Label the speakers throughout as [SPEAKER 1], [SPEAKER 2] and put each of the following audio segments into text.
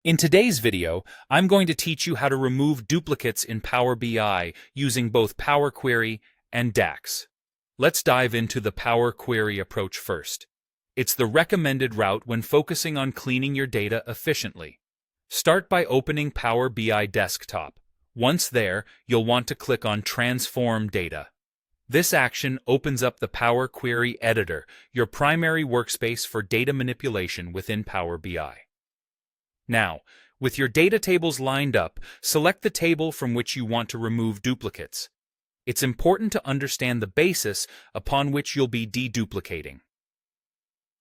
[SPEAKER 1] In today's video, I'm going to teach you how to remove duplicates in Power BI using both Power Query and DAX. Let's dive into the Power Query approach first. It's the recommended route when focusing on cleaning your data efficiently. Start by opening Power BI Desktop. Once there, you'll want to click on Transform Data. This action opens up the Power Query Editor, your primary workspace for data manipulation within Power BI. Now, with your data tables lined up, select the table from which you want to remove duplicates. It's important to understand the basis upon which you'll be deduplicating.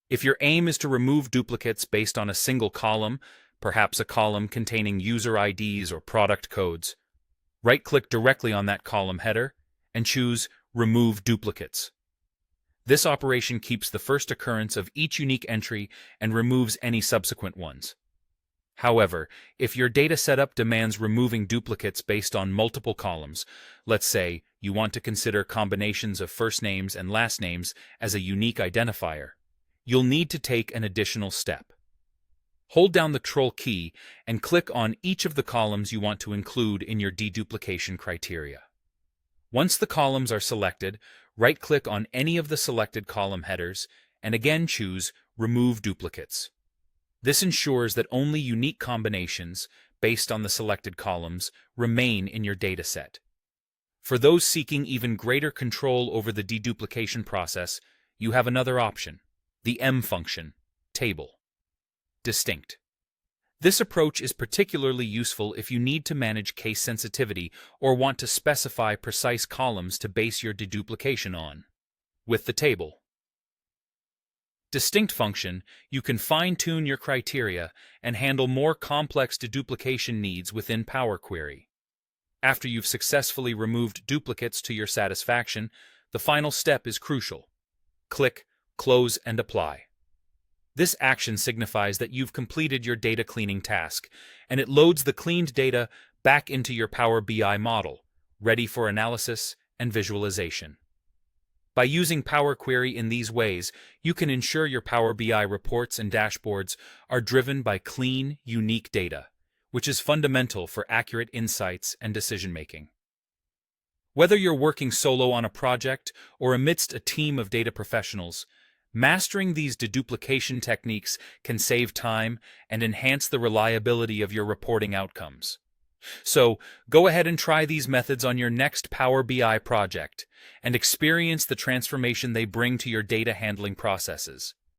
[SPEAKER 1] If your aim is to remove duplicates based on a single column, perhaps a column containing user IDs or product codes, right-click directly on that column header and choose Remove Duplicates. This operation keeps the first occurrence of each unique entry and removes any subsequent ones. However, if your data setup demands removing duplicates based on multiple columns, let's say you want to consider combinations of first names and last names as a unique identifier, you'll need to take an additional step. Hold down the Control key and click on each of the columns you want to include in your deduplication criteria. Once the columns are selected, right-click on any of the selected column headers and again choose Remove Duplicates. This ensures that only unique combinations, based on the selected columns, remain in your dataset. For those seeking even greater control over the deduplication process, you have another option, the M function, Table. Distinct. This approach is particularly useful if you need to manage case sensitivity or want to specify precise columns to base your deduplication on. With the table Distinct function, you can fine-tune your criteria and handle more complex deduplication needs within Power Query. After you've successfully removed duplicates to your satisfaction, the final step is crucial. Click Close and Apply. This action signifies that you've completed your data cleaning task, and it loads the cleaned data back into your Power BI model, ready for analysis and visualization. By using Power Query in these ways, you can ensure your Power BI reports and dashboards are driven by clean, unique data, which is fundamental for accurate insights and decision-making. Whether you're working solo on a project or amidst a team of data professionals, mastering these deduplication techniques can save time and enhance the reliability of your reporting outcomes. So, go ahead and try these methods on your next Power BI project and experience the transformation they bring to your data handling processes.